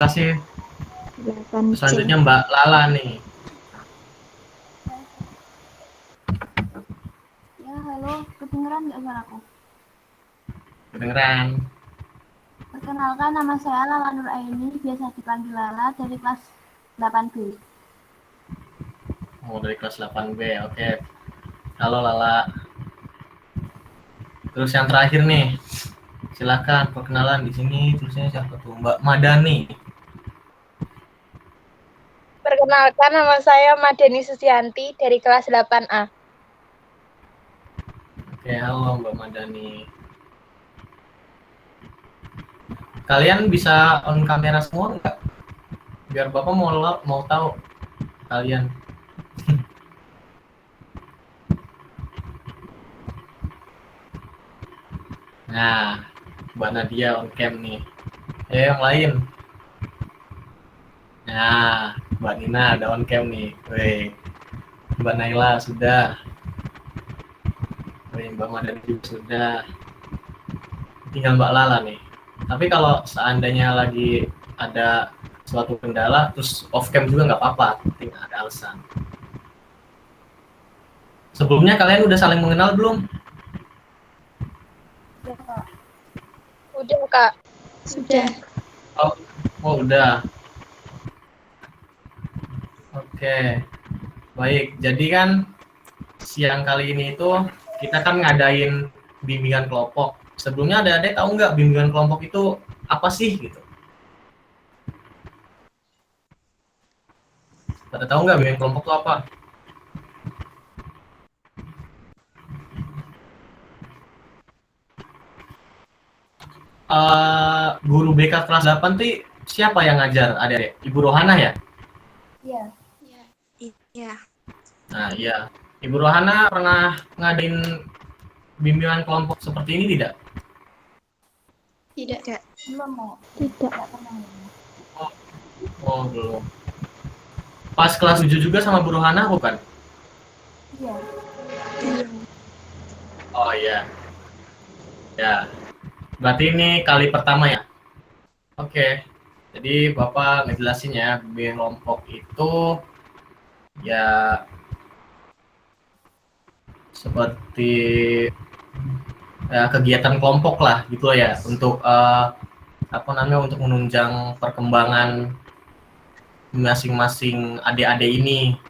kasih. 8C. Selanjutnya Mbak Lala nih. Ya, halo, kedengeran nggak suaraku? Kedengeran. Perkenalkan, nama saya Lala Nur Aini, biasa dipanggil Lala, dari kelas 8B. Oh, dari kelas 8B. Oke. Halo Lala. Terus yang terakhir nih. Silakan perkenalan di sini tulisnya siapa tuh? Mbak Madani. Perkenalkan, nama saya Madeni Susianti dari kelas 8A. Oke, halo Mbak Madani. Kalian bisa on kamera semua nggak? Biar Bapak mau tahu kalian. Nah, Mbak Nadia on cam nih. Yang lain. Nah, Mbak Nina ada on cam nih. Wih. Mbak Naila sudah. Wih, Mbak Madani juga sudah. Tinggal Mbak Lala nih. Tapi kalau seandainya lagi ada suatu kendala, terus off cam juga nggak apa-apa. Penting ada alasan. Sebelumnya kalian udah saling mengenal belum? Ya, Kak. Udah, Kak. Sudah. Oh udah. Oke. Baik, jadi kan siang kali ini itu kita kan ngadain bimbingan kelompok. Sebelumnya ada tahu nggak bimbingan kelompok itu apa sih gitu? Pada tahu nggak bimbingan kelompok itu apa? Guru BK kelas 8 tuh siapa yang ngajar adik-adik? Ibu Rohana ya? Iya. Iya. Nah iya. Ibu Rohana pernah ngadain bimbingan kelompok seperti ini tidak? Tidak. Belum mau. Tidak. Nggak pernah. Oh belum. Pas kelas 7 juga sama Bu Rohana bukan? Iya. Oh iya. Ya. Berarti ini kali pertama ya? Oke. Jadi Bapak ngejelasin ya, bimbingan kelompok itu ya seperti ya, kegiatan kelompok lah gitu ya untuk apa namanya untuk menunjang perkembangan masing-masing adik-adik ini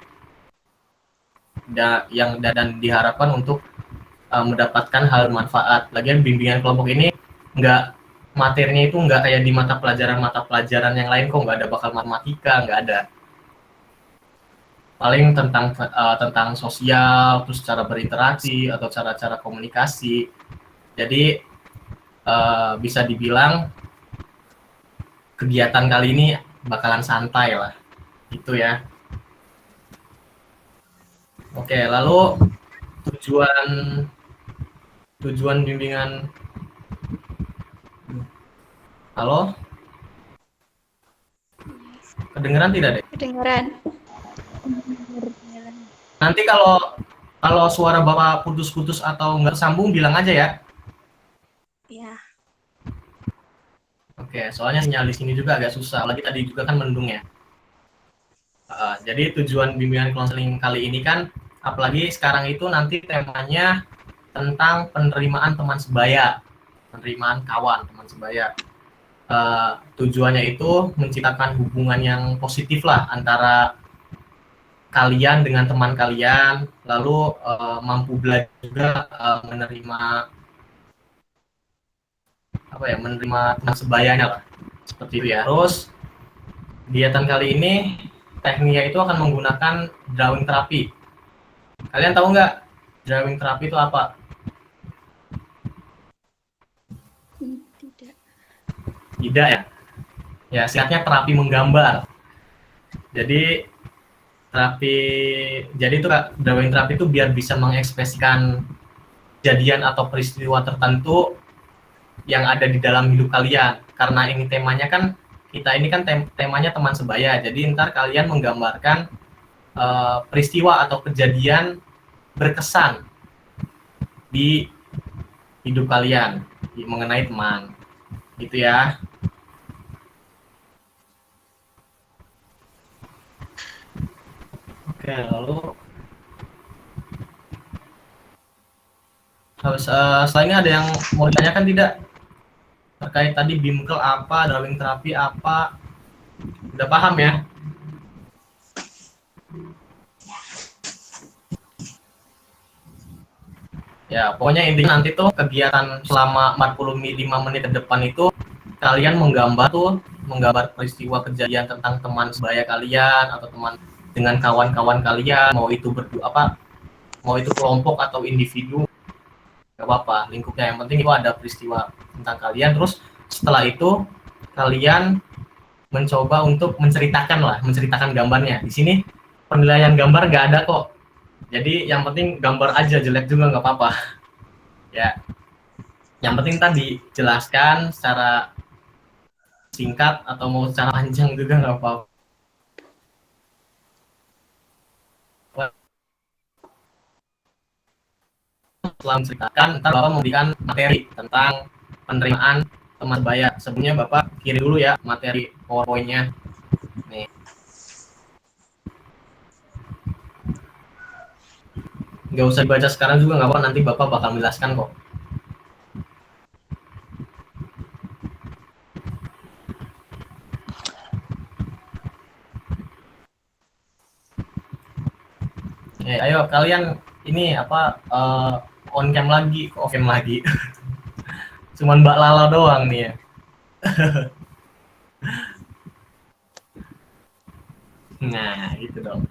dan diharapkan untuk mendapatkan hal manfaat. Lagian bimbingan kelompok ini nggak materinya itu nggak kayak di mata pelajaran yang lain kok, nggak ada bakal matematika, nggak ada. Paling tentang sosial, terus cara berinteraksi atau cara-cara komunikasi. Jadi bisa dibilang kegiatan kali ini bakalan santai lah, gitu ya. Oke, lalu tujuan bimbingan. Halo? Kedengeran tidak, Dek? Kedengeran. Nanti kalau suara Bapak putus-putus atau nggak sambung bilang aja ya. Ya. Oke, soalnya sinyal di sini juga agak susah. Lagi tadi juga kan mendung ya. Jadi tujuan bimbingan konseling kali ini kan, apalagi sekarang itu nanti temanya tentang penerimaan teman sebaya, penerimaan kawan teman sebaya. Tujuannya itu menciptakan hubungan yang positif lah antara kalian dengan teman kalian, lalu mampu belajar juga menerima teman sebayanya lah, seperti itu ya. Terus kegiatan kali ini tekniknya itu akan menggunakan drawing terapi. Kalian tahu nggak drawing terapi itu apa? Tidak. Tidak ya? Ya, singkatnya terapi menggambar. Jadi itu drawing terapi itu biar bisa mengekspresikan kejadian atau peristiwa tertentu yang ada di dalam hidup kalian. Karena ini temanya kan, kita ini kan temanya teman sebaya. Jadi ntar kalian menggambarkan peristiwa atau kejadian berkesan di hidup kalian mengenai teman. Gitu ya. Oke, lalu setelah ini ada yang mau ditanyakan tidak? Terkait tadi BIMKEL apa, drawing terapi apa, udah paham ya? Ya, pokoknya intinya nanti tuh kegiatan selama 45 menit ke depan itu kalian menggambar peristiwa kejadian tentang teman sebaya kalian atau teman dengan kawan-kawan kalian, mau itu mau itu kelompok atau individu, nggak apa-apa lingkupnya, yang penting itu ada peristiwa tentang kalian. Terus setelah itu kalian mencoba untuk menceritakan gambarnya. Di sini penilaian gambar nggak ada kok, jadi yang penting gambar aja, jelek juga nggak apa-apa ya. Yang penting tadi jelaskan secara singkat atau mau secara panjang juga nggak apa-apa. Setelah menceritakan, ntar Bapak memberikan materi tentang penerimaan teman sebaya. Sebelumnya Bapak kirim dulu ya materi PowerPoint-nya. Nih. Nggak usah dibaca sekarang juga nggak apa-apa, nanti Bapak bakal menjelaskan kok. Ayo kalian ini on cam lagi, off cam lagi. Cuman Mbak Lala doang nih ya. Nah, gitu dong.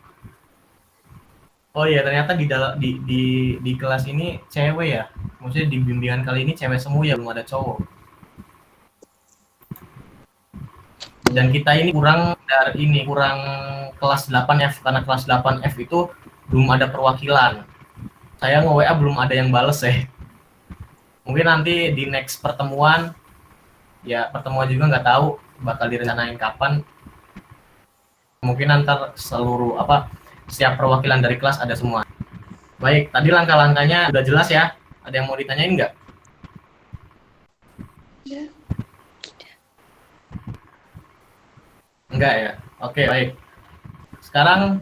Oh iya, ternyata di kelas ini cewek ya. Maksudnya di bimbingan kali ini cewek semua ya, belum ada cowok. Dan kita ini kurang kelas 8F, karena kelas 8F itu belum ada perwakilan. Saya nge-WA belum ada yang bales ya. Mungkin nanti di next pertemuan, ya pertemuan juga nggak tahu bakal direncanain kapan. Mungkin nanti setiap perwakilan dari kelas ada semua. Baik, tadi langkah-langkahnya udah jelas ya. Ada yang mau ditanyain nggak? Ya. Enggak ya? Oke, baik. Sekarang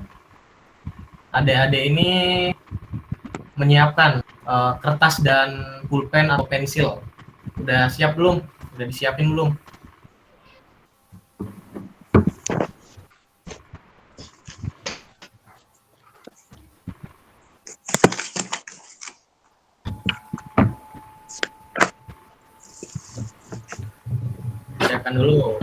adik-adik ini menyiapkan kertas dan pulpen atau pensil. Udah siap belum? Udah disiapin belum? Siapkan dulu.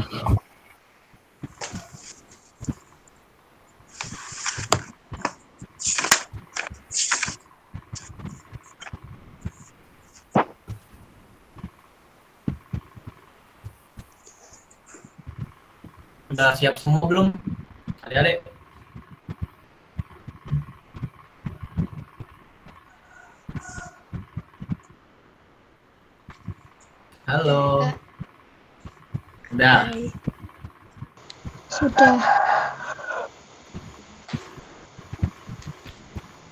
Udah siap semua belum? Adik-adik? Halo. Kak. Udah. Hai. Sudah.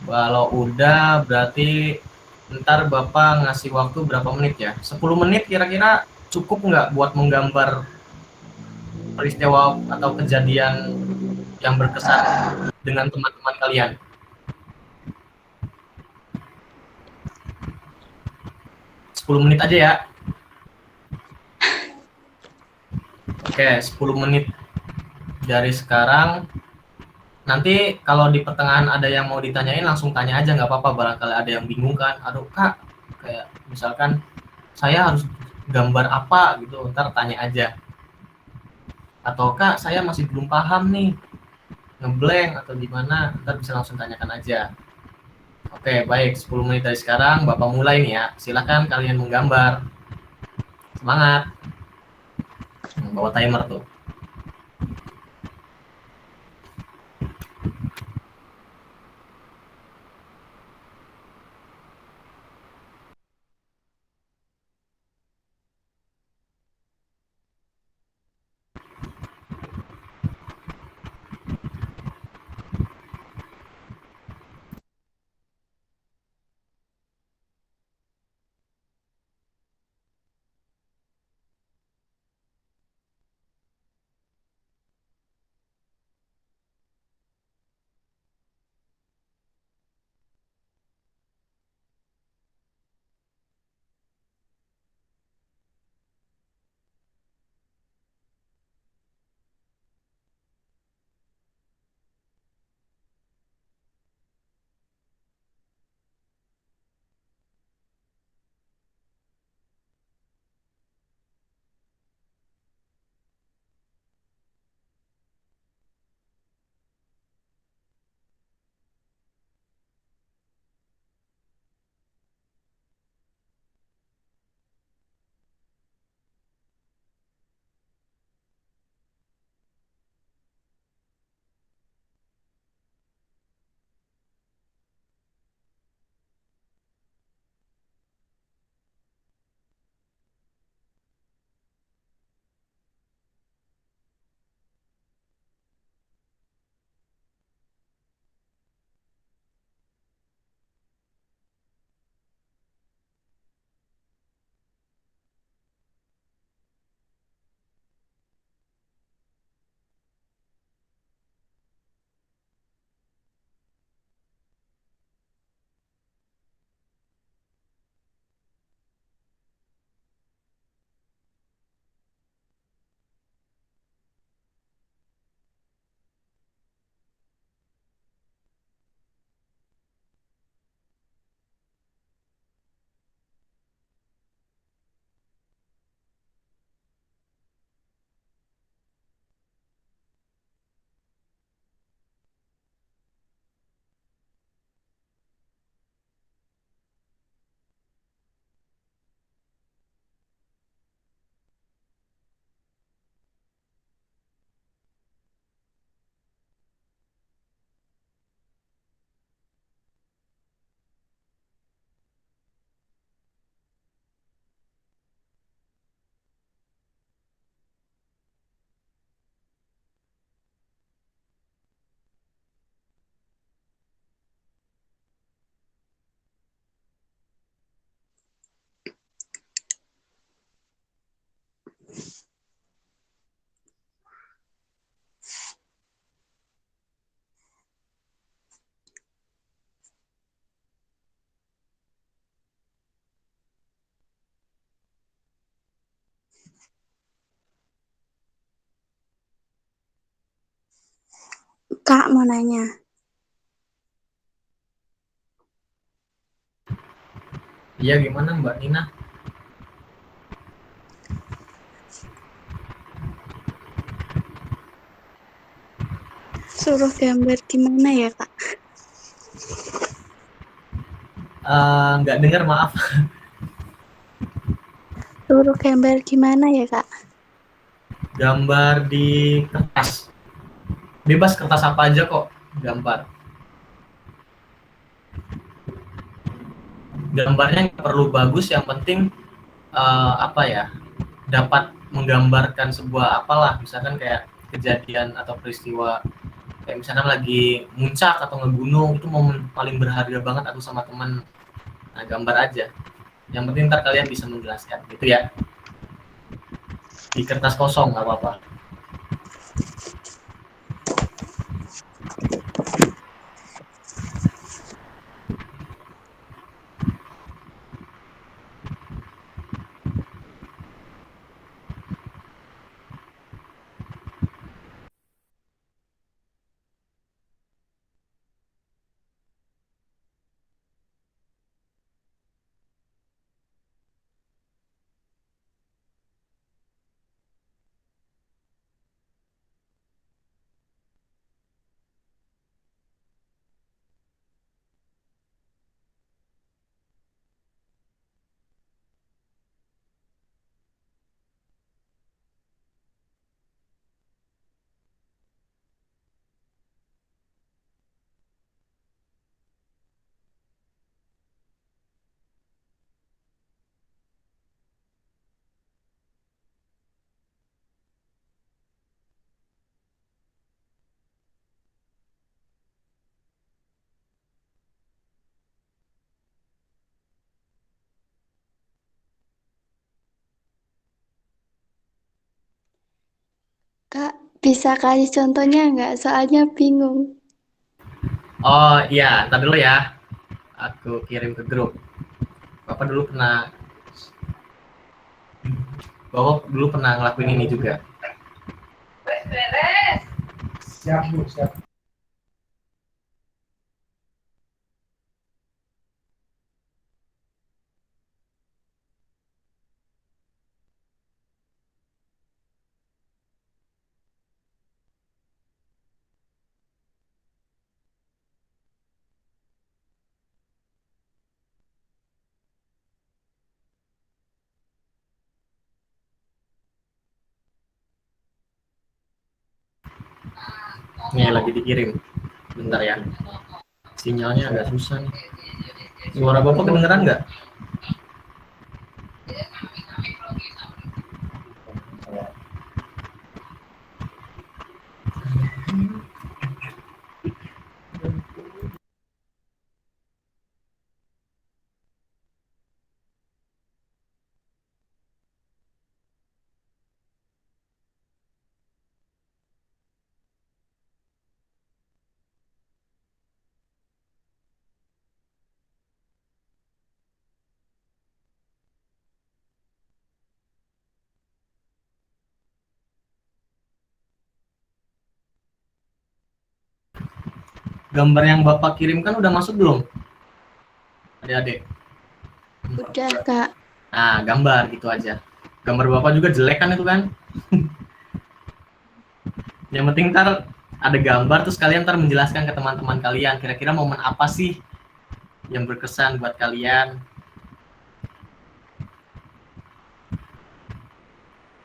Kalau udah berarti ntar Bapak ngasih waktu berapa menit ya? 10 menit kira-kira cukup nggak buat menggambar peristiwa atau kejadian yang berkesan dengan teman-teman kalian? Sepuluh menit aja ya. Oke, 10 menit dari sekarang. Nanti kalau di pertengahan ada yang mau ditanyain, langsung tanya aja, nggak apa-apa. Barangkali ada yang bingung kan, aduh Kak, kayak misalkan saya harus gambar apa gitu, ntar tanya aja. Atau Kak, saya masih belum paham nih, ngeblank atau gimana, ntar bisa langsung tanyakan aja. Oke, baik, 10 menit dari sekarang Bapak mulai nih ya. Silakan kalian menggambar. Semangat. Bawa timer tuh. Kak mau nanya. Iya, gimana Mbak Nina? Suruh gambar gimana ya, Kak? Nggak dengar, maaf. Suruh gambar gimana ya, Kak? Gambar di kertas. Bebas, kertas apa aja kok gambar. Gambarnya nggak perlu bagus, yang penting apa ya, dapat menggambarkan sebuah apalah, misalkan kayak kejadian atau peristiwa, kayak misalkan lagi muncak atau ngegunung, itu momen paling berharga banget aku sama teman. Nah, gambar aja, yang penting ntar kalian bisa menjelaskan gitu ya, di kertas kosong nggak apa-apa. Kak, bisa kasih contohnya nggak? Soalnya bingung. Oh iya, ntar dulu ya, aku kirim ke grup. Bapak dulu pernah Bapak dulu pernah ngelakuin ini juga. Siap Bu, siap. Nih lagi dikirim. Bentar ya. Sinyalnya agak susah nih. Suara Bapak kedengeran nggak? Gambar yang Bapak kirim kan udah masuk belum? Adik-adik. Udah, Kak. Nah, gambar gitu aja. Gambar Bapak juga jelek kan itu kan? Yang penting ntar ada gambar, terus kalian ntar menjelaskan ke teman-teman kalian kira-kira momen apa sih yang berkesan buat kalian.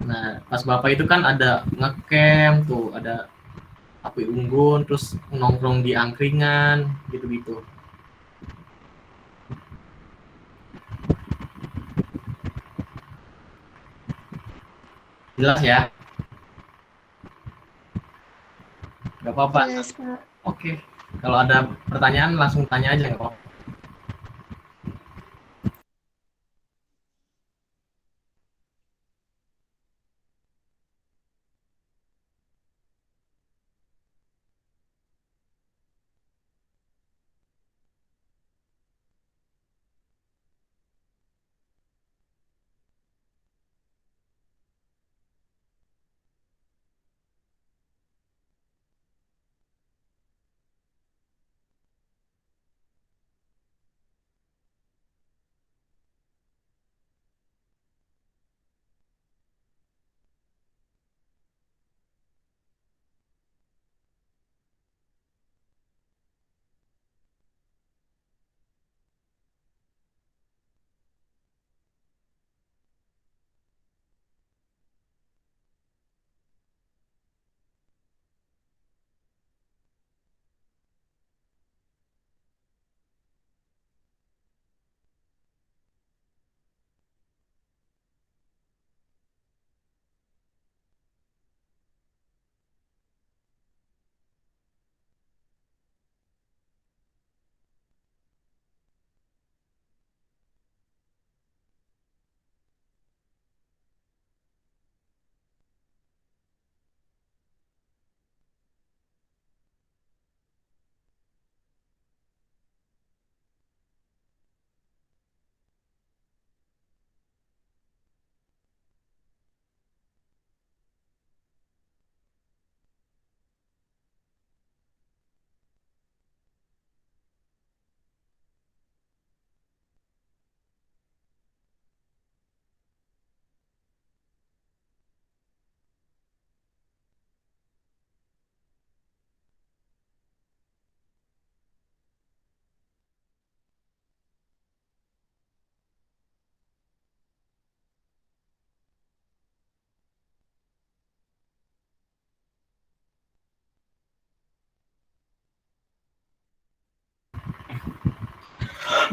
Nah, pas Bapak itu kan ada ngecamp tuh, ada api unggun, terus nongkrong di angkringan, gitu-gitu. Jelas ya? Gak apa-apa. Jelas, Kak. Oke. Kalau ada pertanyaan langsung tanya aja, nggak apa-apa.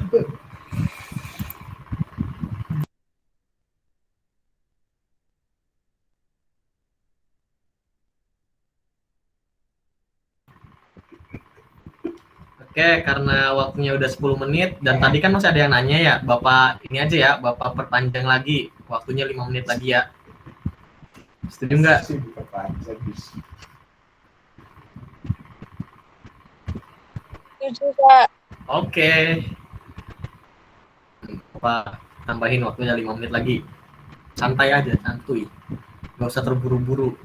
Oke, karena waktunya udah 10 menit dan tadi kan masih ada yang nanya ya, Bapak ini aja ya, Bapak perpanjang lagi, waktunya 5 menit lagi ya. Setuju nggak? Setuju, Kak. Oke. Bapak tambahin waktunya 5 menit lagi. Santai aja, santuy. Nggak usah terburu-buru.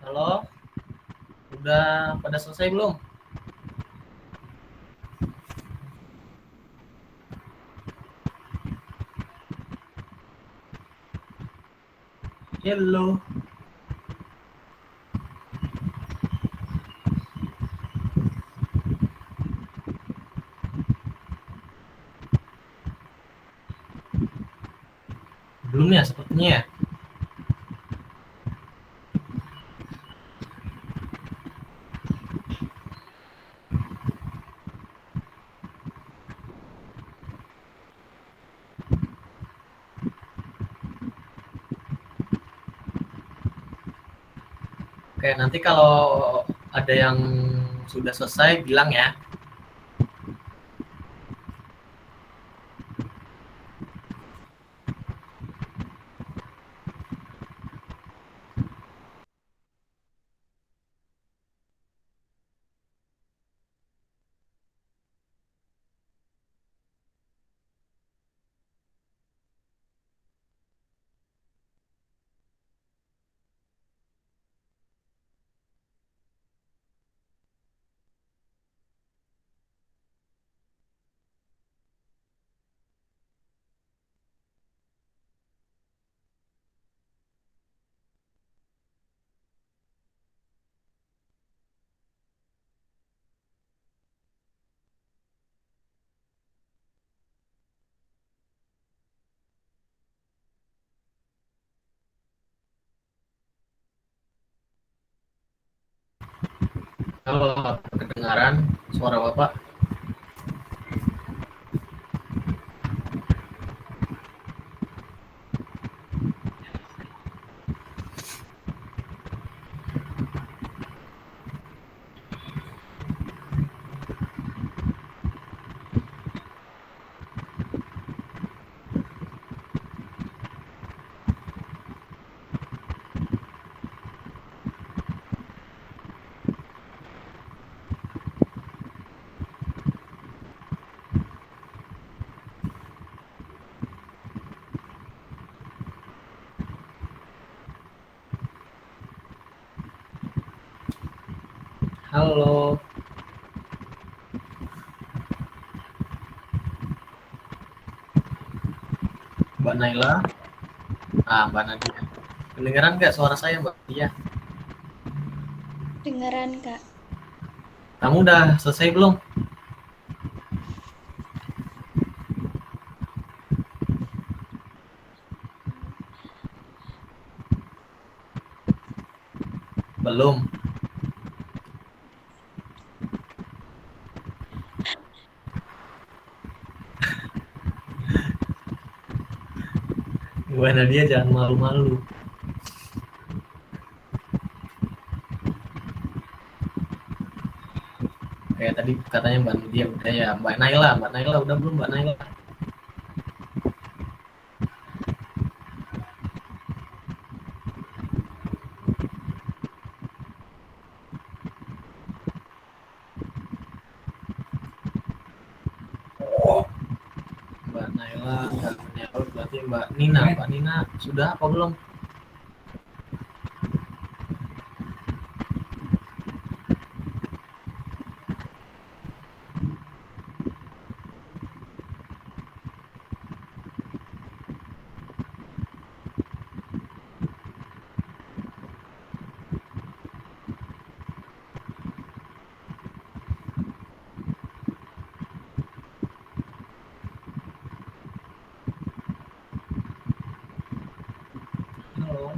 Halo, udah pada selesai belum? Hello. Belum ya sepertinya ya. Oke, nanti kalau ada yang sudah selesai bilang ya. Kalau kedengaran suara Bapak, halo Mbak Naila, Mbak Nadia. Kedengaran nggak suara saya, Mbak? Iya. Dengeran, Kak. Kamu udah selesai belum? Belum. Mbak Nadia jangan malu-malu. Kayak tadi katanya Mbak Nadia udah ya. Mbak Naila udah belum Mbak Naila? Mbak Naila nggak menjawab, berarti Mbak Nina. Mbak Nina sudah apa belum? Halo.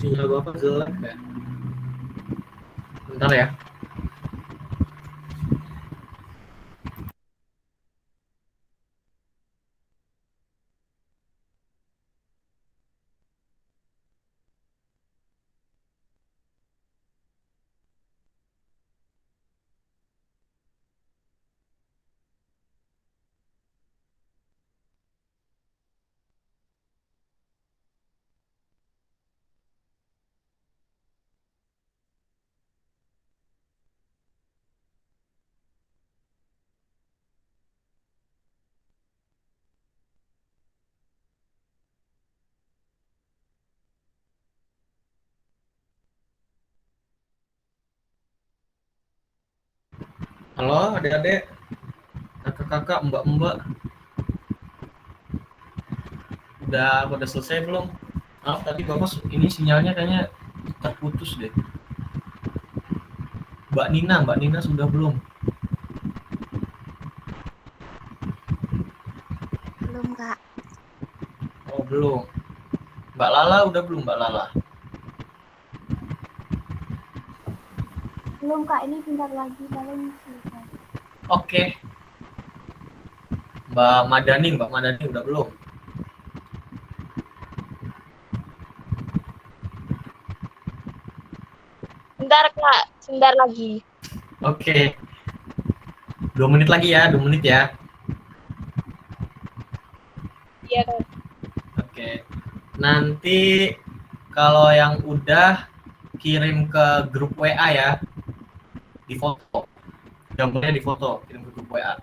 Sinyal Bapak jelek ya. Bentar ya. Halo adik-adik, kakak-kakak, mbak-mbak, udah pada selesai belum? Maaf tadi bapak ini sinyalnya kayaknya terputus deh. Mbak Nina sudah belum? Belum, Kak. Oh belum. Mbak Lala udah belum Mbak Lala? Belum Kak, ini bentar lagi paling selesai. Oke. Mbak Madani udah belum? Bentar Kak, sebentar lagi. Oke. 2 menit lagi ya, 2 menit ya. Iya Kak. Oke. Nanti kalau yang udah kirim ke grup WA ya, di foto. Gambarnya di foto, kirim ke grup WA.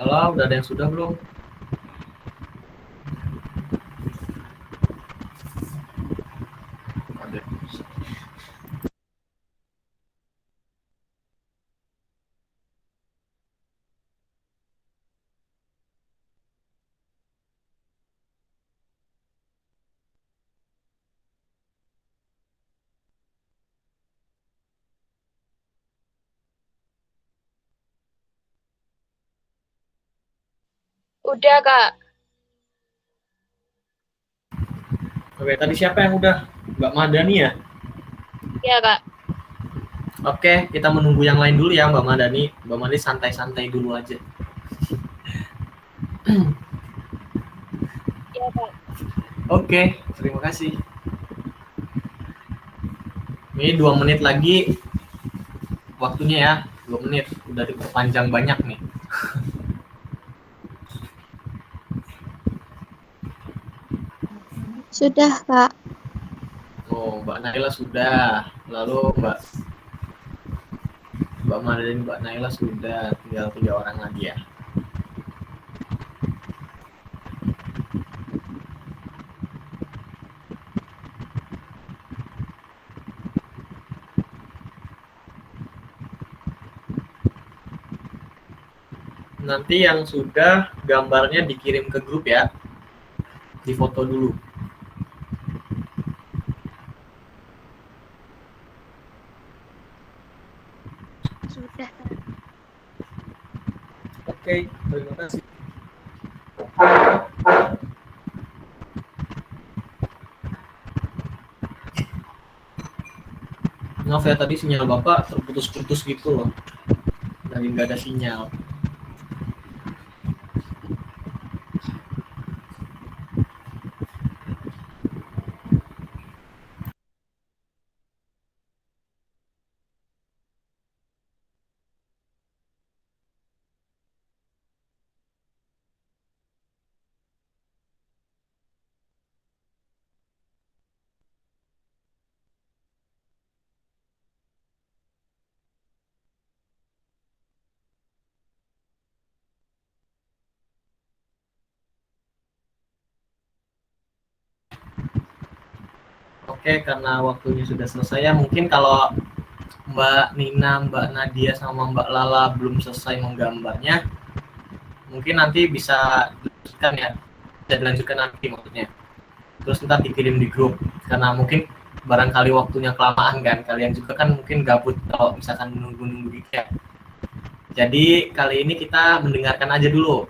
Halo, udah ada yang sudah belum? Ada. Udah Kak. Oke, tadi siapa yang udah? Mbak Madani ya? Iya Kak. Oke, kita menunggu yang lain dulu ya Mbak Madani. Mbak Madani santai-santai dulu aja. Iya Kak. Oke, terima kasih. Ini 2 menit lagi waktunya ya. 2 menit, udah diperpanjang banyak nih. Sudah, Kak. Oh, Mbak Naila sudah. Lalu Mbak Madani, Mbak Naila sudah. Tinggal 3 orang lagi ya. Nanti yang sudah gambarnya dikirim ke grup ya. Difoto dulu. Sudah. Oke, terima kasih. Maaf ya, tadi sinyal Bapak terputus-putus gitu loh. Lagi nggak ada sinyal. Oke, karena waktunya sudah selesai ya, mungkin kalau Mbak Nina, Mbak Nadia, sama Mbak Lala belum selesai menggambarnya, mungkin nanti bisa dilanjutkan ya, bisa dilanjutkan nanti maksudnya. Terus ntar dikirim di grup, karena mungkin barangkali waktunya kelamaan kan, kalian juga kan mungkin gabut kalau misalkan nunggu-nunggu gitu ya. Jadi kali ini kita mendengarkan aja dulu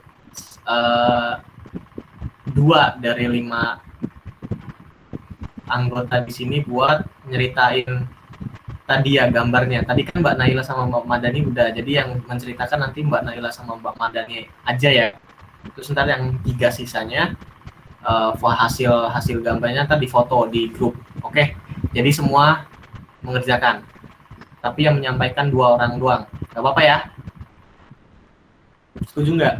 2 dari 5 anggota di sini buat nyeritain tadi ya gambarnya. Tadi kan Mbak Naila sama Mbak Madani udah, jadi yang menceritakan nanti Mbak Naila sama Mbak Madani aja ya. Terus ntar yang 3 sisanya hasil gambarnya ntar difoto di grup. Oke, jadi semua mengerjakan. Tapi yang menyampaikan 2 orang doang. Gak apa-apa ya? Setuju nggak?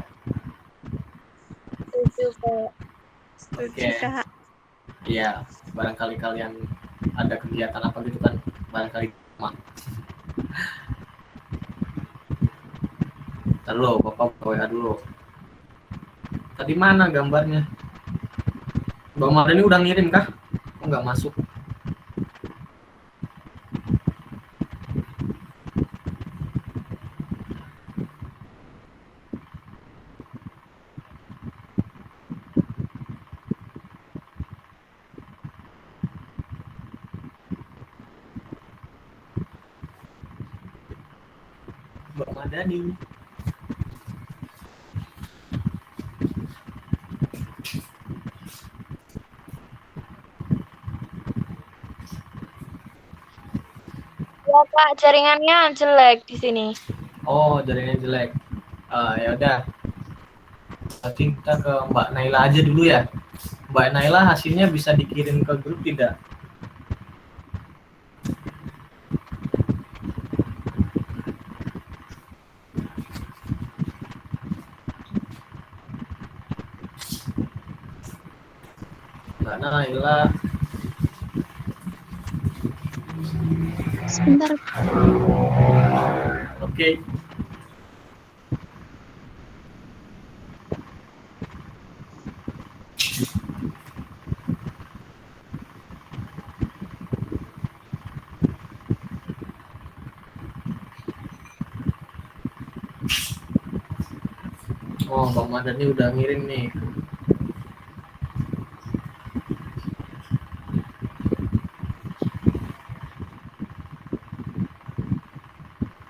Setuju, Kak. Oke. Iya, barangkali kalian ada kegiatan apa gitu kan, barangkali sama. Halo, Bapak WA dulu. Tadi mana gambarnya? Bang Mardani udah ngirim kah? Kok nggak masuk? Mbak Madani. Ya, Kak, jaringannya jelek di sini. Oh, jaringannya jelek. Ya udah. Berarti kita ke Mbak Naila aja dulu ya. Mbak Naila, hasilnya bisa dikirim ke grup tidak? Mbak Naila. Sebentar. Oke. Oh, Bang Madani udah ngirim nih.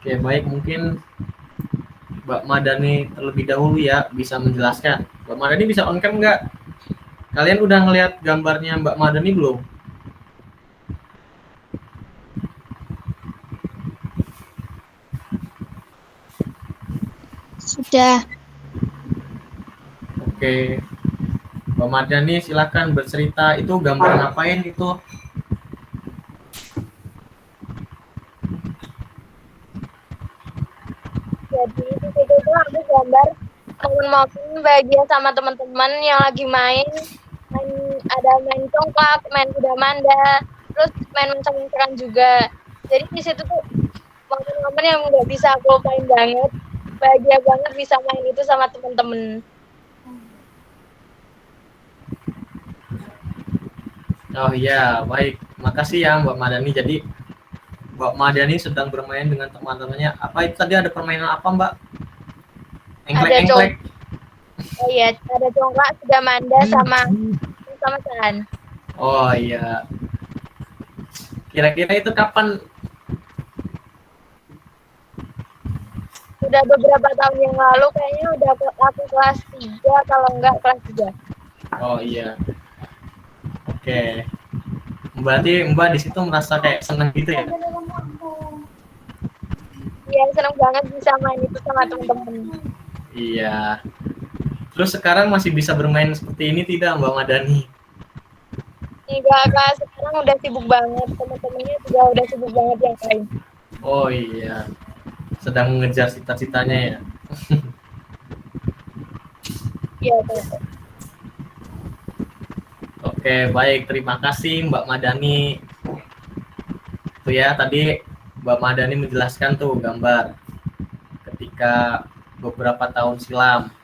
Oke, baik, mungkin Mbak Madani terlebih dahulu ya bisa menjelaskan. Mbak Madani bisa on cam nggak? Kalian udah ngelihat gambarnya Mbak Madani belum? Sudah. Oke, Mbak Madani silakan bercerita, itu gambar ngapain itu? Jadi di situ tuh aku gambar momen-momen bahagia sama teman-teman yang lagi main ada main congklak, main kuda manda, terus main mencong-mencongan juga. Jadi di situ tuh momen-momen yang nggak bisa aku lupain banget, bahagia banget bisa main itu sama teman-teman. Oh iya, baik. Makasih ya Mbak Madani. Jadi Mbak Madani sedang bermain dengan teman-temannya. Apa itu tadi, ada permainan apa Mbak? Engklek-engklek. Oh iya, ada congklak, sudah manda sama San. Oh iya. Kira-kira itu kapan? Sudah beberapa tahun yang lalu kayaknya udah aku kelas 3 kalau enggak kelas 3. Oh iya. Oke. Berarti Mbak di situ merasa kayak seneng gitu ya? Iya, seneng banget bisa main itu sama teman-teman. Iya. Terus sekarang masih bisa bermain seperti ini tidak Mbak Madani? Enggak, Kak, sekarang udah sibuk banget. Teman-temannya juga udah sibuk banget yang lain. Oh iya. Sedang mengejar cita-citanya ya. Iya, Kak. Oke, baik. Terima kasih Mbak Madani. Itu ya, tadi Mbak Madani menjelaskan tuh gambar ketika beberapa tahun silam.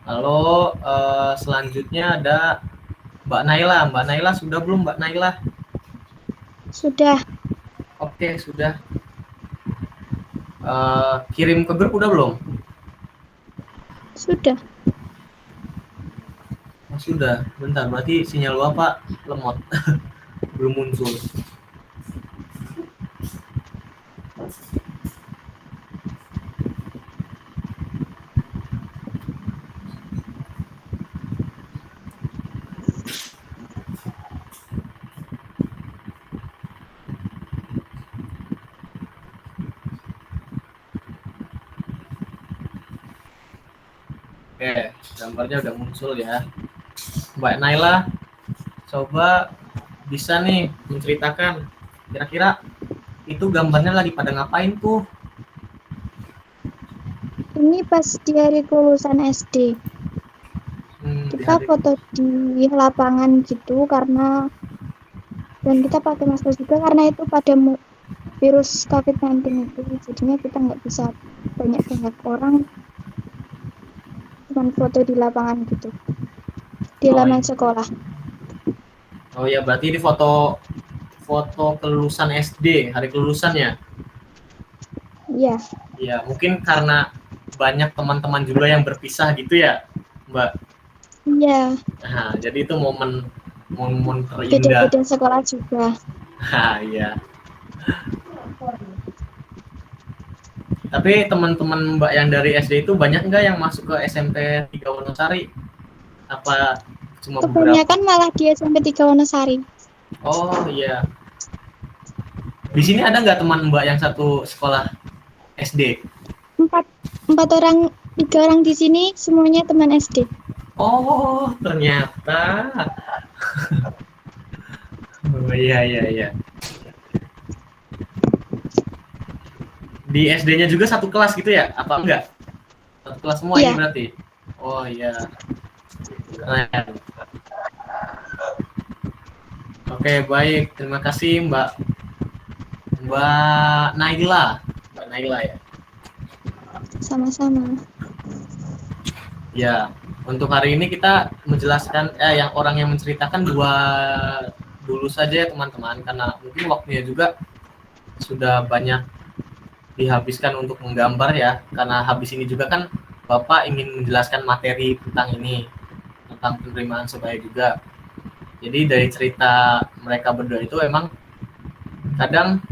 Lalu selanjutnya ada Mbak Naila. Mbak Naila sudah belum Mbak Naila? Sudah. Oke, sudah. Kirim ke grup udah belum? Sudah. Oh, sudah. Bentar, berarti sinyal Bapak lemot. Belum muncul. Oke, gambarnya udah muncul ya. Mbak Naila, coba bisa nih menceritakan kira-kira itu gambarnya lagi pada ngapain tuh? Ini pas di hari kelulusan SD. Di Kita hari- foto di lapangan gitu karena dan kita pakai masker juga karena itu pada virus COVID-19 itu. Jadinya kita nggak bisa banyak-banyak orang, cuman foto di lapangan gitu. Di halaman sekolah. Oh ya, berarti ini foto kelulusan SD, hari kelulusannya. Iya. Ya, mungkin karena banyak teman-teman juga yang berpisah gitu ya, Mbak. Iya. Nah, jadi itu momen terindah. Beda-beda sekolah juga. Nah, iya. Tapi teman-teman Mbak yang dari SD itu banyak nggak yang masuk ke SMP 3 Wonosari? Apa cuma beberapa? Kebanyakan malah di SMP 3 Wonosari. Oh iya. Di sini ada nggak teman Mbak yang satu sekolah SD? Empat orang, 3 orang di sini semuanya teman SD. Oh, ternyata. Oh iya iya iya. Di SD-nya juga satu kelas gitu ya? Apa enggak? Satu kelas semua Iya. ini berarti? Oh iya. Keren. Oke, baik. Terima kasih Mbak Naila. Mbak Naila ya. Sama-sama. Ya, untuk hari ini kita menjelaskan yang orang yang menceritakan dua dulu saja ya teman-teman, karena mungkin waktunya juga sudah banyak dihabiskan untuk menggambar ya, karena habis ini juga kan Bapak ingin menjelaskan materi tentang ini, tentang penerimaan sebaya juga. Jadi dari cerita mereka berdua itu emang kadang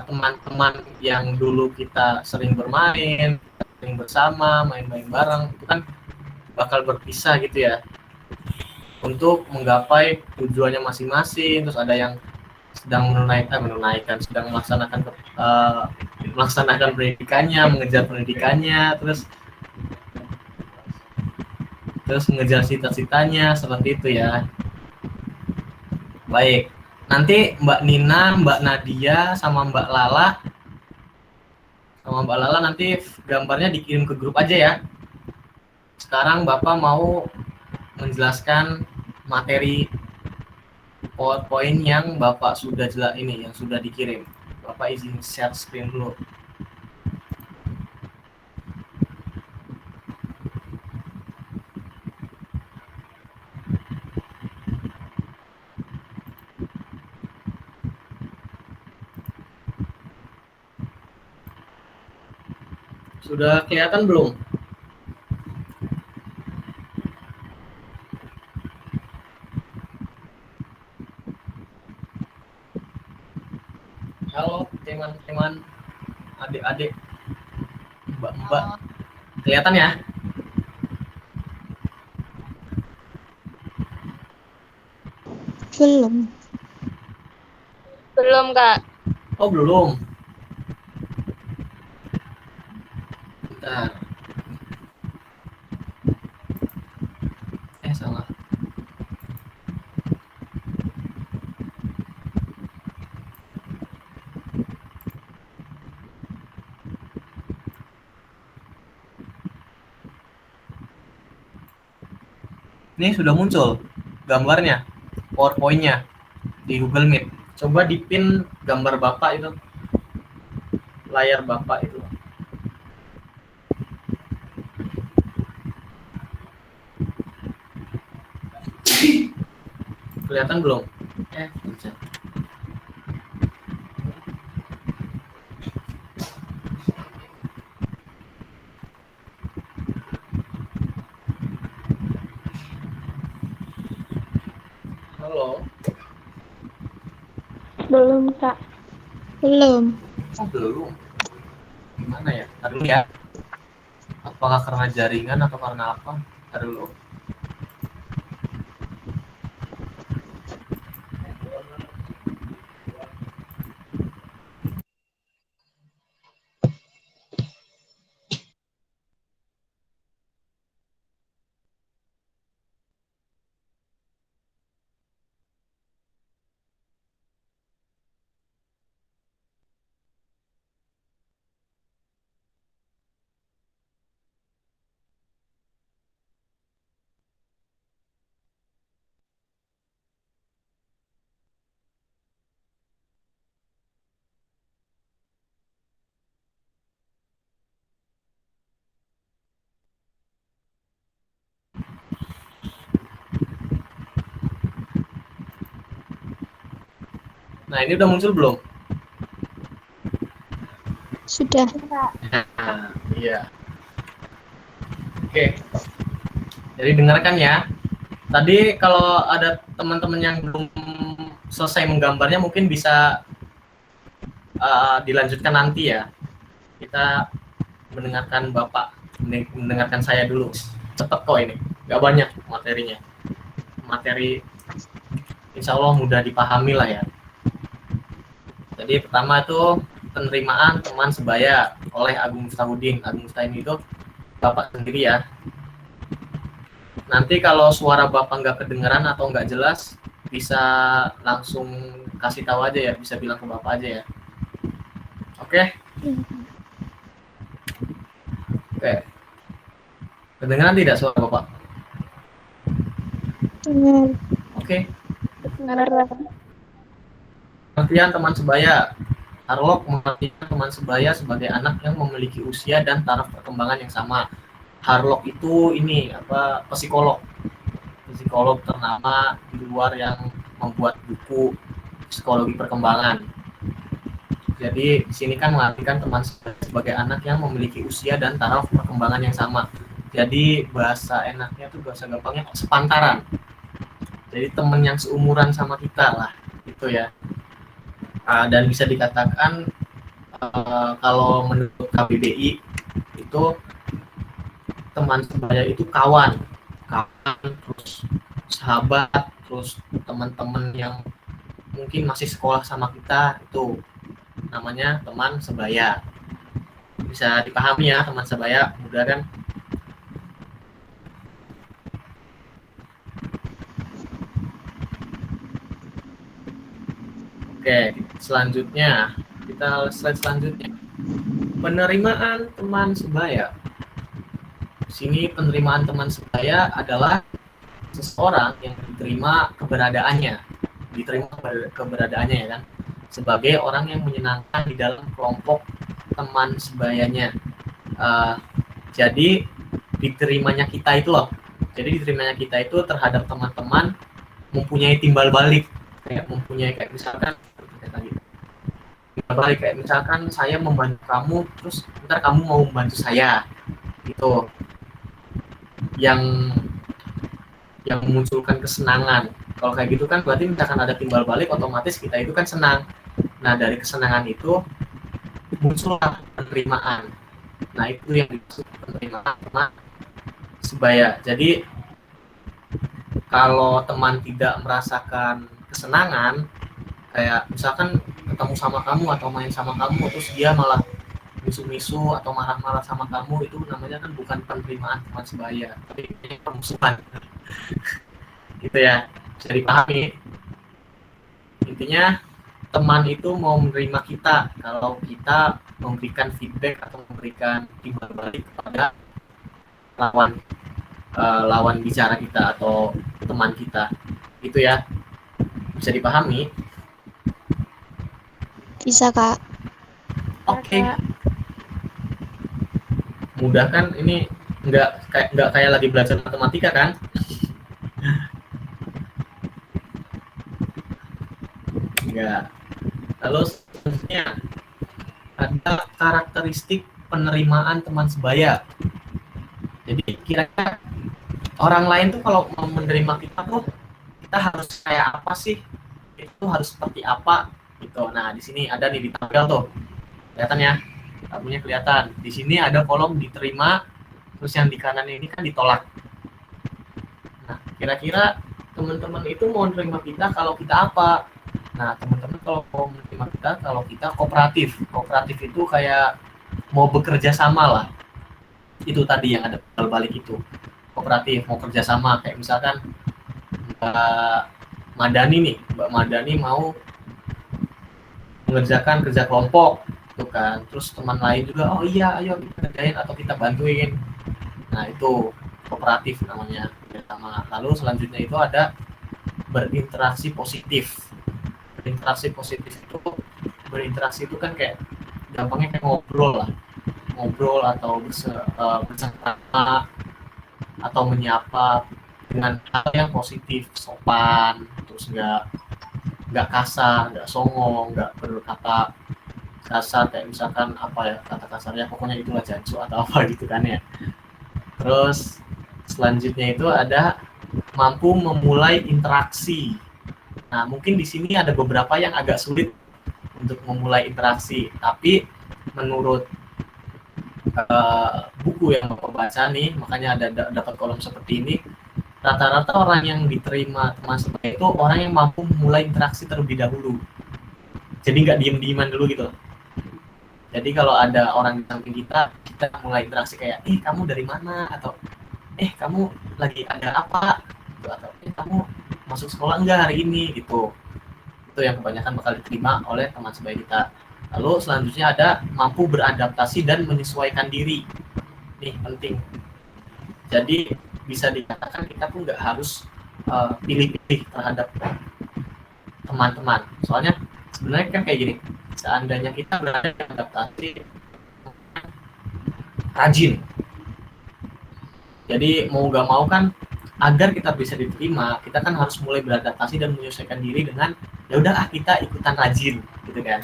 teman-teman yang dulu kita sering bermain, sering bersama, main-main bareng, itu kan bakal berpisah gitu ya, untuk menggapai tujuannya masing-masing. Terus ada yang sedang sedang melaksanakan pendidikannya, mengejar pendidikannya, terus mengejar cita-citanya, seperti itu ya. Baik, nanti Mbak Nina, Mbak Nadia, sama Mbak Lala nanti gambarnya dikirim ke grup aja ya. Sekarang Bapak mau menjelaskan materi PowerPoint yang Bapak sudah yang sudah dikirim. Bapak izin share screen dulu. Sudah kelihatan belum? Halo teman-teman, adik-adik, mbak-mbak, kelihatan ya? Belum. Belum, Kak. Oh belum. Bentar. Salah. Ini sudah muncul gambarnya, PowerPoint-nya di Google Meet. Coba dipin gambar Bapak itu, layar Bapak itu. Kelihatan belum? Bisa. Halo. Belum, Kak. Belum. Oh, belum. Gimana ya? Aduh ya. Apakah karena jaringan atau karena apa? Aduh. Nah, ini udah muncul belum? Sudah. Nah, iya. Oke. Jadi dengarkan ya. Tadi kalau ada teman-teman yang belum selesai menggambarnya mungkin bisa dilanjutkan nanti ya. Kita mendengarkan Bapak, mendengarkan saya dulu. Cepet kok ini, nggak banyak materinya. Materi insya Allah mudah dipahami lah ya. Jadi pertama itu penerimaan teman sebaya oleh Agung Mustahudin. Agung Mustahudin itu Bapak sendiri ya. Nanti kalau suara Bapak nggak kedengeran atau nggak jelas, bisa langsung kasih tahu aja ya, bisa bilang ke Bapak aja ya. Oke? Oke. Kedengeran tidak suara Bapak? Dengar. Oke. Dengar. Pengertian teman sebaya. Harlock mengertikan teman sebaya sebagai anak yang memiliki usia dan taraf perkembangan yang sama. Harlock itu ini psikolog ternama di luar yang membuat buku psikologi perkembangan. Jadi di sini kan mengartikan teman sebagai anak yang memiliki usia dan taraf perkembangan yang sama. Jadi bahasa enaknya tuh bahasa gampangnya sepantaran. Jadi teman yang seumuran sama kita lah, gitu ya. Dan bisa dikatakan kalau menurut KBBI itu teman sebaya itu kawan, terus sahabat, terus teman-teman yang mungkin masih sekolah sama kita, itu namanya teman sebaya. Bisa dipahami ya teman sebaya, mudah kan? Oke, selanjutnya kita slide selanjutnya. Penerimaan teman sebaya. Di sini penerimaan teman sebaya adalah seseorang yang diterima keberadaannya ya kan, sebagai orang yang menyenangkan di dalam kelompok teman sebayanya. Jadi diterimanya kita itu terhadap teman-teman mempunyai timbal balik, kayak misalkan balik, kayak misalkan saya membantu kamu, terus ntar kamu mau membantu saya, gitu. Yang memunculkan kesenangan. Kalau kayak gitu kan berarti misalkan ada timbal balik, otomatis kita itu kan senang. Nah, dari kesenangan itu muncullah penerimaan. Nah, itu yang dimaksud penerimaan teman sebaya. Jadi kalau teman tidak merasakan kesenangan, kayak misalkan ketemu sama kamu atau main sama kamu, terus dia malah misu-misu atau marah-marah sama kamu, itu namanya kan bukan penerimaan teman sebaya, tapi permusuhan. Gitu ya, bisa dipahami. Intinya teman itu mau menerima kita kalau kita memberikan feedback atau memberikan timbal balik kepada lawan bicara kita atau teman kita. Itu ya, bisa dipahami. Bisa, Kak. Oke. Mudah kan ini, nggak kayak lagi belajar matematika kan? Enggak. Lalu selanjutnya ada karakteristik penerimaan teman sebaya. Jadi kira-kira orang lain tuh kalau mau menerima kita tuh, kita harus kayak apa sih? Itu harus seperti apa gitu. Nah, di sini ada nih di tabel tuh. Kelihatan ya? Tabelnya kelihatan. Di sini ada kolom diterima, terus yang di kanan ini kan ditolak. Nah, kira-kira teman-teman itu mau menerima kita kalau kita apa? Nah, teman-teman kalau mau menerima kita kalau kita kooperatif. Kooperatif itu kayak mau bekerja sama lah. Itu tadi yang ada balik itu. Kooperatif, mau kerja sama. Kayak misalkan Mbak Madani nih. Mbak Madani mau mengerjakan kerja kelompok. Gitu kan. Terus teman lain juga, oh iya, ayo kita kerjain atau kita bantuin. Nah, itu kooperatif namanya. Sama. Lalu selanjutnya itu ada berinteraksi positif. Berinteraksi positif itu, berinteraksi itu kan kayak gampangnya kayak ngobrol lah, ngobrol atau bersama atau menyapa dengan hal yang positif, sopan, terus nggak kasar, nggak songong, nggak berkata kasar kayak misalkan apa ya kata kasarnya, pokoknya itulah jancu atau apa gitu kan ya. Terus selanjutnya itu ada mampu memulai interaksi. Nah, mungkin di sini ada beberapa yang agak sulit untuk memulai interaksi, tapi menurut buku yang Bapak baca nih, makanya ada dapat kolom seperti ini. Rata-rata orang yang diterima teman sebaya itu orang yang mampu memulai interaksi terlebih dahulu. Jadi nggak diem-dieman dulu gitu. Jadi kalau ada orang di samping kita mulai interaksi kayak, kamu dari mana? Atau, kamu lagi ada apa? Atau, kamu masuk sekolah enggak hari ini gitu. Itu yang kebanyakan bakal diterima oleh teman sebaya kita. Lalu selanjutnya ada mampu beradaptasi dan menyesuaikan diri. Nih penting. Jadi bisa dikatakan kita pun nggak harus pilih-pilih terhadap teman-teman. Soalnya sebenarnya kan kayak gini. Seandainya kita beradaptasi, rajin. Jadi mau nggak mau kan, agar kita bisa diterima, kita kan harus mulai beradaptasi dan menyesuaikan diri dengan ya udah kita ikutan rajin gitu kan.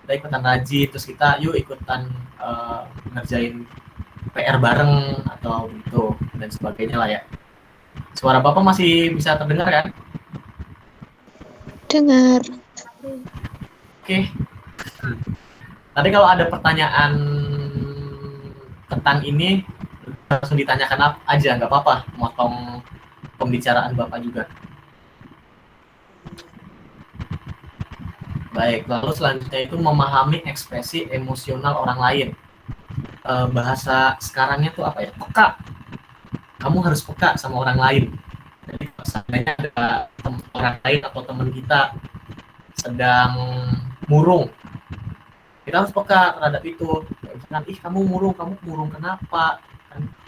Kita ikutan rajin, terus kita yuk ikutan ngerjain PR bareng atau gitu dan sebagainya lah ya. Suara Bapak masih bisa terdengar kan? Dengar. Oke. Tadi kalau ada pertanyaan tentang ini langsung ditanyakan aja, nggak apa-apa, motong pembicaraan Bapak juga. Baik, lalu selanjutnya itu memahami ekspresi emosional orang lain. Bahasa sekarangnya tuh apa ya? Peka. Kamu harus peka sama orang lain. Jadi seandainya ada orang lain atau teman kita sedang murung, kita harus peka terhadap itu. Misalkan, kamu murung kenapa?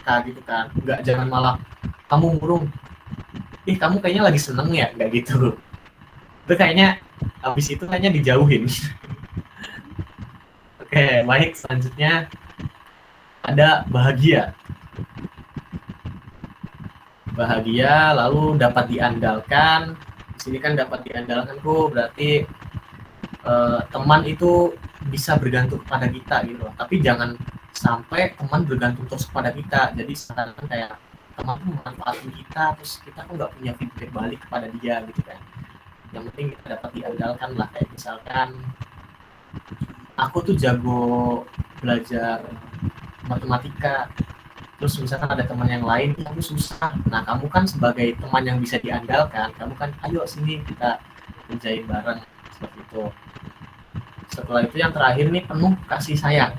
Kan gitu kan, jangan malah kamu murung, kamu kayaknya lagi seneng ya, nggak gitu. Itu kayaknya habis itu kayaknya dijauhin. Oke, baik, selanjutnya ada bahagia. Bahagia lalu dapat diandalkan. Di sini kan dapat diandalkan tuh berarti teman itu bisa bergantung kepada kita gitu loh. Tapi jangan sampai teman bergantung terus kepada kita. Jadi sekarang kayak teman tuh memanfaatkan kita, terus kita kok nggak punya feedback balik kepada dia gitu kan. Yang penting kita dapat diandalkan lah, kayak misalkan aku tuh jago belajar matematika, terus misalkan ada teman yang lain yang susah. Nah kamu kan sebagai teman yang bisa diandalkan, kamu kan ayo sini kita kerjain bareng seperti itu. Setelah itu yang terakhir nih, penuh kasih sayang.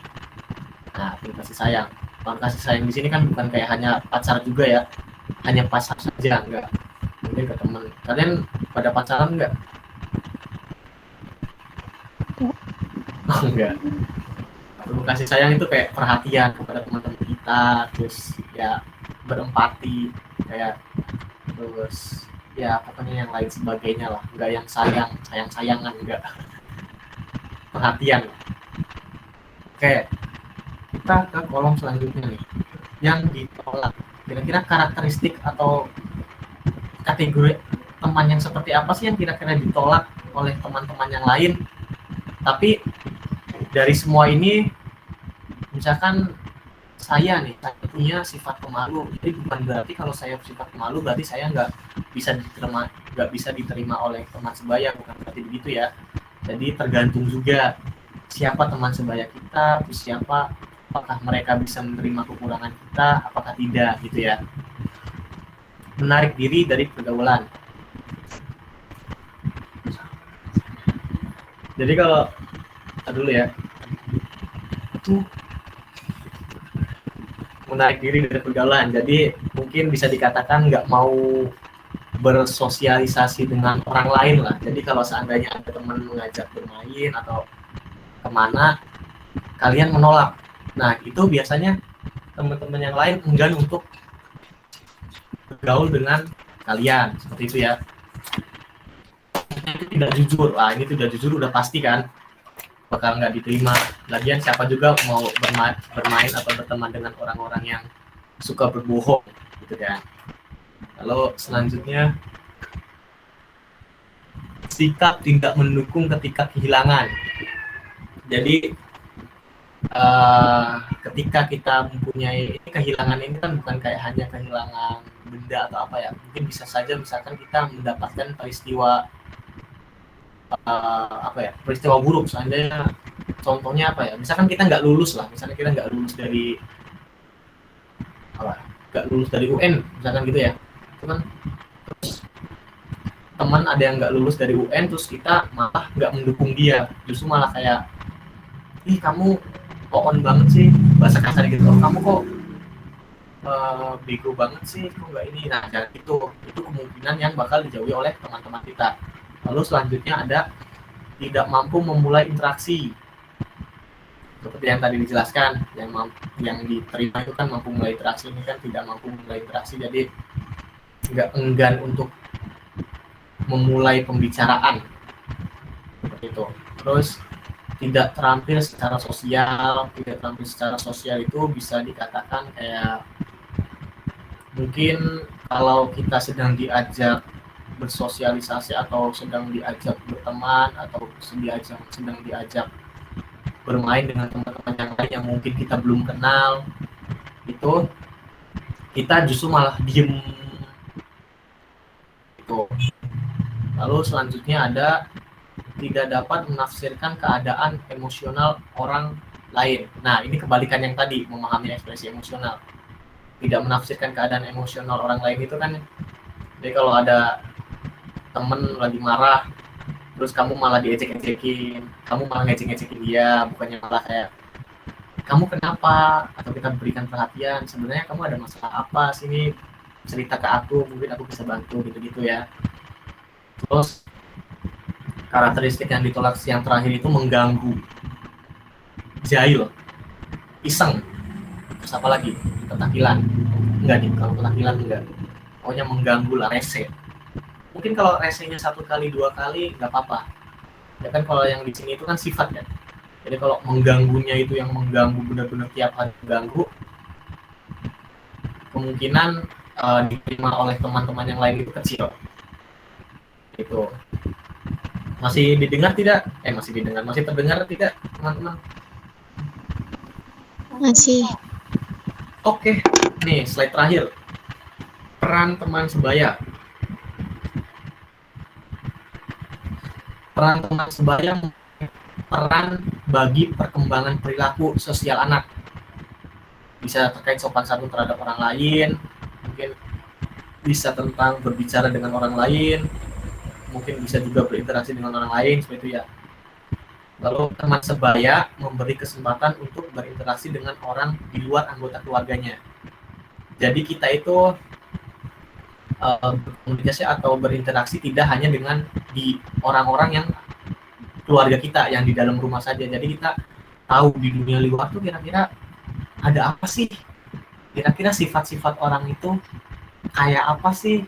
Nah penuh kasih sayang, penuh kasih sayang di sini kan bukan kayak hanya pacar juga ya, hanya pacar saja enggak, mungkin ke teman. Kalian pada pacaran enggak? Oh, enggak. Penuh kasih sayang itu kayak perhatian kepada teman-teman kita, terus ya berempati, kayak terus ya pokoknya yang lain sebagainya lah, enggak yang sayangan enggak, perhatian. Oke, kita ke kolom selanjutnya nih, yang ditolak. Kira-kira karakteristik atau kategori teman yang seperti apa sih yang kira-kira ditolak oleh teman-teman yang lain? Tapi dari semua ini, misalkan saya punya sifat pemalu, jadi bukan berarti kalau saya sifat pemalu berarti saya nggak bisa diterima oleh teman sebaya, bukan berarti begitu ya. Jadi tergantung juga siapa teman sebaya kita, terus siapa, apakah mereka bisa menerima kekurangan kita, apakah tidak gitu ya. Menarik diri dari pergaulan. Jadi kalau dulu ya, itu menarik diri dari pergaulan. Jadi mungkin bisa dikatakan nggak mau bersosialisasi dengan orang lain lah. Jadi kalau seandainya ada teman mengajak bermain atau kemana, kalian menolak. Nah itu biasanya teman-teman yang lain enggan untuk bergaul dengan kalian, seperti itu ya. Itu tidak jujur. Lah ini tidak jujur udah pasti kan bakal nggak diterima. Lagian siapa juga mau bermain atau berteman dengan orang-orang yang suka berbohong gitu kan. Lalu selanjutnya, sikap tidak mendukung ketika kehilangan. Jadi ketika kita mempunyai ini, kehilangan ini kan bukan kayak hanya kehilangan benda atau apa ya, mungkin bisa saja misalkan kita mendapatkan peristiwa peristiwa buruk. Seandainya contohnya apa ya, misalkan kita nggak lulus dari UN misalkan gitu ya, cuman terus teman ada yang nggak lulus dari UN, terus kita malah nggak mendukung dia, justru malah kayak, ih kamu on banget sih, bahasa kasar gitu, kamu kok bego banget sih, kok nggak ini. Nah dan itu kemungkinan yang bakal dijauhi oleh teman-teman kita. Lalu selanjutnya ada tidak mampu memulai interaksi. Seperti yang tadi dijelaskan, yang diterima itu kan mampu memulai interaksi, ini kan tidak mampu memulai interaksi, jadi nggak enggan untuk memulai pembicaraan seperti itu. Terus tidak terampil secara sosial itu bisa dikatakan kayak, mungkin kalau kita sedang diajak bersosialisasi atau sedang diajak berteman atau sedang diajak bermain dengan teman-teman yang lain yang mungkin kita belum kenal, itu kita justru malah diem itu. Lalu selanjutnya ada tidak dapat menafsirkan keadaan emosional orang lain. Nah ini kebalikan yang tadi, memahami ekspresi emosional. Tidak menafsirkan keadaan emosional orang lain itu kan, jadi kalau ada temen lagi marah, terus kamu malah diejek-ejekin, kamu malah ngejek-ngejekin dia, bukannya malah kayak, kamu kenapa, atau kita berikan perhatian, sebenarnya kamu ada masalah apa sini, cerita ke aku, mungkin aku bisa bantu, gitu-gitu ya. Terus karakteristik yang ditolak yang terakhir itu mengganggu, jahil, iseng, terus apa lagi, ketakilan. Enggak nih, kalau ketakilan enggak, pokoknya mengganggu lah, rese. Mungkin kalau resenya 1 kali 2 kali nggak apa-apa ya kan, kalau yang di sini itu kan sifat kan. Jadi kalau mengganggunya itu yang mengganggu benar-benar tiap hari mengganggu, kemungkinan diterima oleh teman-teman yang lain itu kecil itu. Masih didengar tidak? Masih didengar, masih terdengar tidak, teman-teman? Masih. Oke, nih slide terakhir. Peran teman sebaya. Peran teman sebaya peran bagi perkembangan perilaku sosial anak. Bisa terkait sopan santun terhadap orang lain, mungkin bisa tentang berbicara dengan orang lain, mungkin bisa juga berinteraksi dengan orang lain, seperti itu ya. Lalu teman sebaya memberi kesempatan untuk berinteraksi dengan orang di luar anggota keluarganya. Jadi kita itu berkomunikasi atau berinteraksi tidak hanya dengan di orang-orang yang keluarga kita yang di dalam rumah saja. Jadi kita tahu di dunia luar tuh kira-kira ada apa sih? Kira-kira sifat-sifat orang itu kayak apa sih?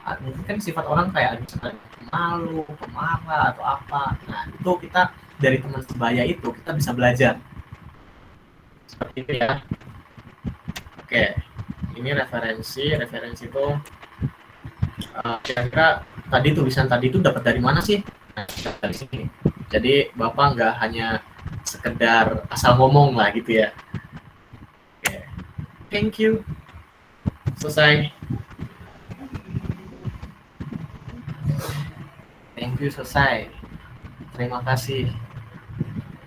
Mungkin kan sifat orang kayak misalkan malu, pemarah atau apa. Nah, itu kita dari teman sebaya itu kita bisa belajar. Seperti itu ya. Oke. Ini referensi itu kira-kira tadi tulisan tadi itu dapat dari mana sih? Nah, dari sini. Jadi Bapak nggak hanya sekedar asal ngomong lah gitu ya. Oke. Thank you. Selesai. Thank you, selesai. Terima kasih.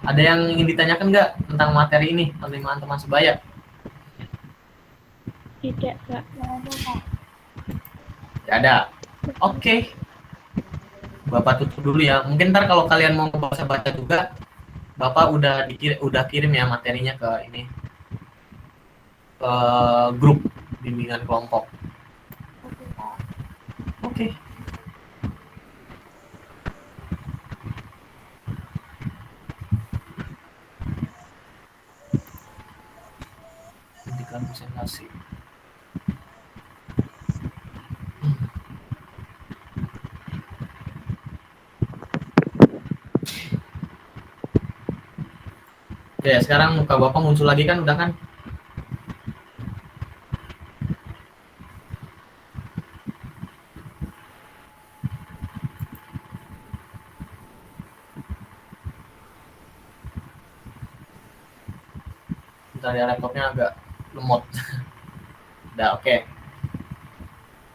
Ada yang ingin ditanyakan nggak tentang materi ini, penerimaan teman sebaya? Tidak, Kak. Tidak ada. Oke. Bapak tutup dulu ya. Mungkin ntar kalau kalian mau baca juga, Bapak udah kirim ya materinya ke ini, ke grup bimbingan kelompok. Oke. Hentikan presentasi. Oke, sekarang muka Bapak muncul lagi kan, udah kan? Bentar ya, laptopnya agak lemot. Udah, oke.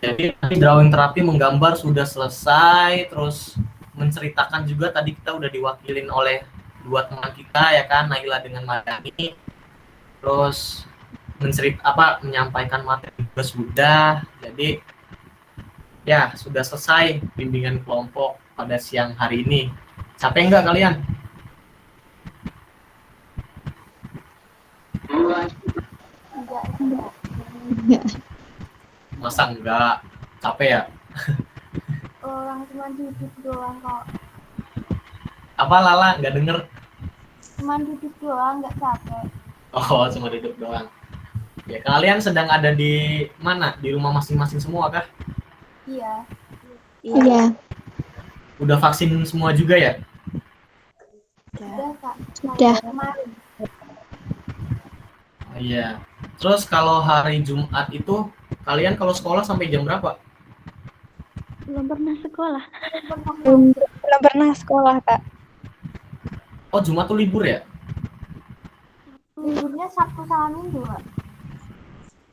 Jadi drawing terapi menggambar sudah selesai, terus menceritakan juga tadi kita udah diwakilin oleh dua teman kita ya kan, Naila dengan Madani. Terus menyampaikan materi juga sudah. Jadi ya sudah selesai bimbingan kelompok pada siang hari ini. Capek nggak kalian? Enggak. Masa enggak? Capek ya? Orang cuma duduk doang kok. Apa Lala nggak denger? Cuma duduk doang, nggak capek. Oh, cuma duduk doang. Ya, kalian sedang ada di mana? Di rumah masing-masing semua kah? Iya. Iya. Udah vaksin semua juga ya? Sudah kak. Sudah. Kemarin. Oh, iya. Terus kalau hari Jumat itu kalian kalau sekolah sampai jam berapa? Belum pernah sekolah. Belum pernah sekolah, Kak. Oh, Jumat tuh libur ya? Liburnya Sabtu sama Minggu kak.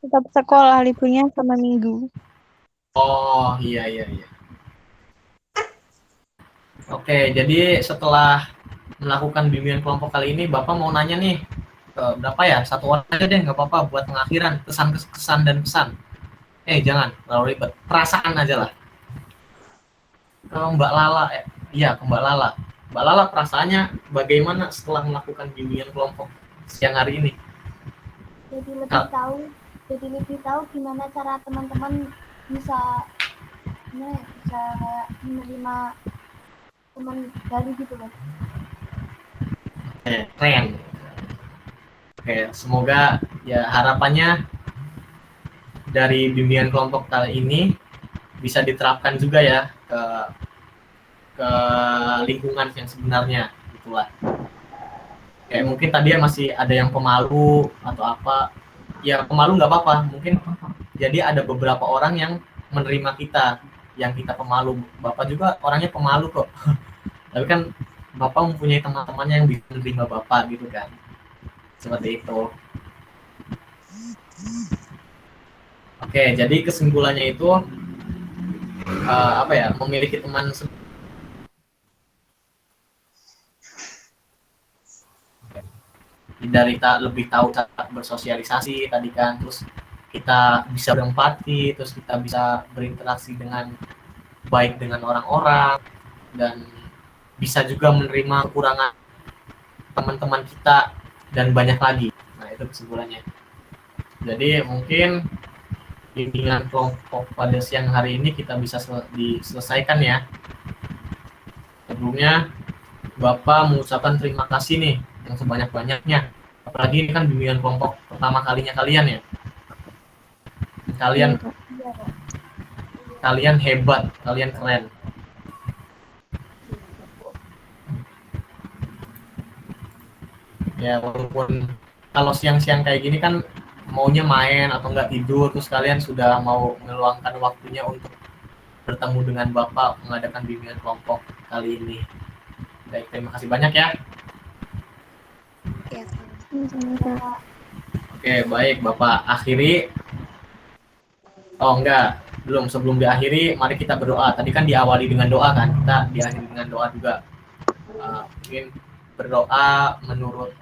Tetap sekolah, liburnya sama Minggu. Oh, iya. Oke, jadi setelah melakukan bimbingan kelompok kali ini, Bapak mau nanya nih, berapa ya? Satu orang aja deh, nggak apa-apa, buat pengakhiran, kesan dan pesan. Jangan, terlalu ribet. Perasaan aja lah. Ke Mbak Lala, ke Mbak Lala. Mbak Lala, perasaannya bagaimana setelah melakukan bimbingan kelompok siang hari ini? Jadi lebih tahu gimana cara teman-teman bisa menerima teman baru gitu loh. Keren. Oke, semoga ya harapannya dari bimbingan kelompok kali ini bisa diterapkan juga ya ke lingkungan yang sebenarnya gitulah. Kayak mungkin tadi masih ada yang pemalu atau apa. Ya pemalu nggak apa-apa, mungkin jadi ada beberapa orang yang menerima kita yang kita pemalu. Bapak juga orangnya pemalu kok. Tapi kan Bapak mempunyai teman-temannya yang bisa menerima Bapak gitu kan. Seperti itu. Oke, jadi kesimpulannya itu apa ya? Memiliki teman dari lebih tahu cara bersosialisasi tadi kan, terus kita bisa berempati, terus kita bisa berinteraksi dengan baik dengan orang-orang, dan bisa juga menerima kekurangan teman-teman kita, dan banyak lagi. Nah, itu kesimpulannya. Jadi mungkin bimbingan kelompok pada siang hari ini kita bisa diselesaikan ya. Sebelumnya Bapak mengucapkan terima kasih nih yang sebanyak-banyaknya. Apalagi ini kan bimbingan kelompok pertama kalinya kalian ya. Kalian kalian hebat, kalian keren. Ya walaupun kalau siang-siang kayak gini kan maunya main atau enggak tidur, terus kalian sudah mau meluangkan waktunya untuk bertemu dengan Bapak mengadakan bimbingan kelompok kali ini. Baik, terima kasih banyak ya. Oke, baik Bapak akhiri. Oh enggak, belum, sebelum diakhiri mari kita berdoa. Tadi kan diawali dengan doa kan, kita diakhiri dengan doa juga. Mungkin berdoa menurut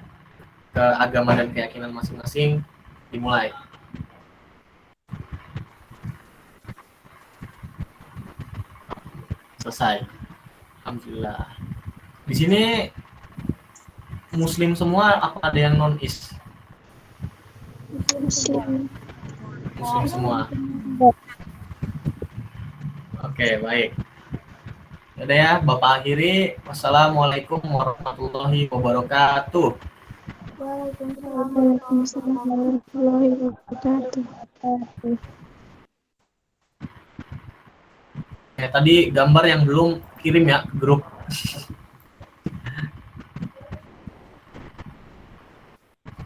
ke agama dan keyakinan masing-masing. Dimulai. Selesai. Alhamdulillah. Di sini Muslim semua apa ada yang non-is? Muslim. Muslim semua. Oke, baik. Udah ya, Bapak akhiri. Wassalamualaikum warahmatullahi wabarakatuh. Waalaikumsalam warahmatullahi wabarakatuh. Tadi gambar yang belum kirim ya ke grup.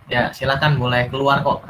Ya, silakan boleh keluar kok.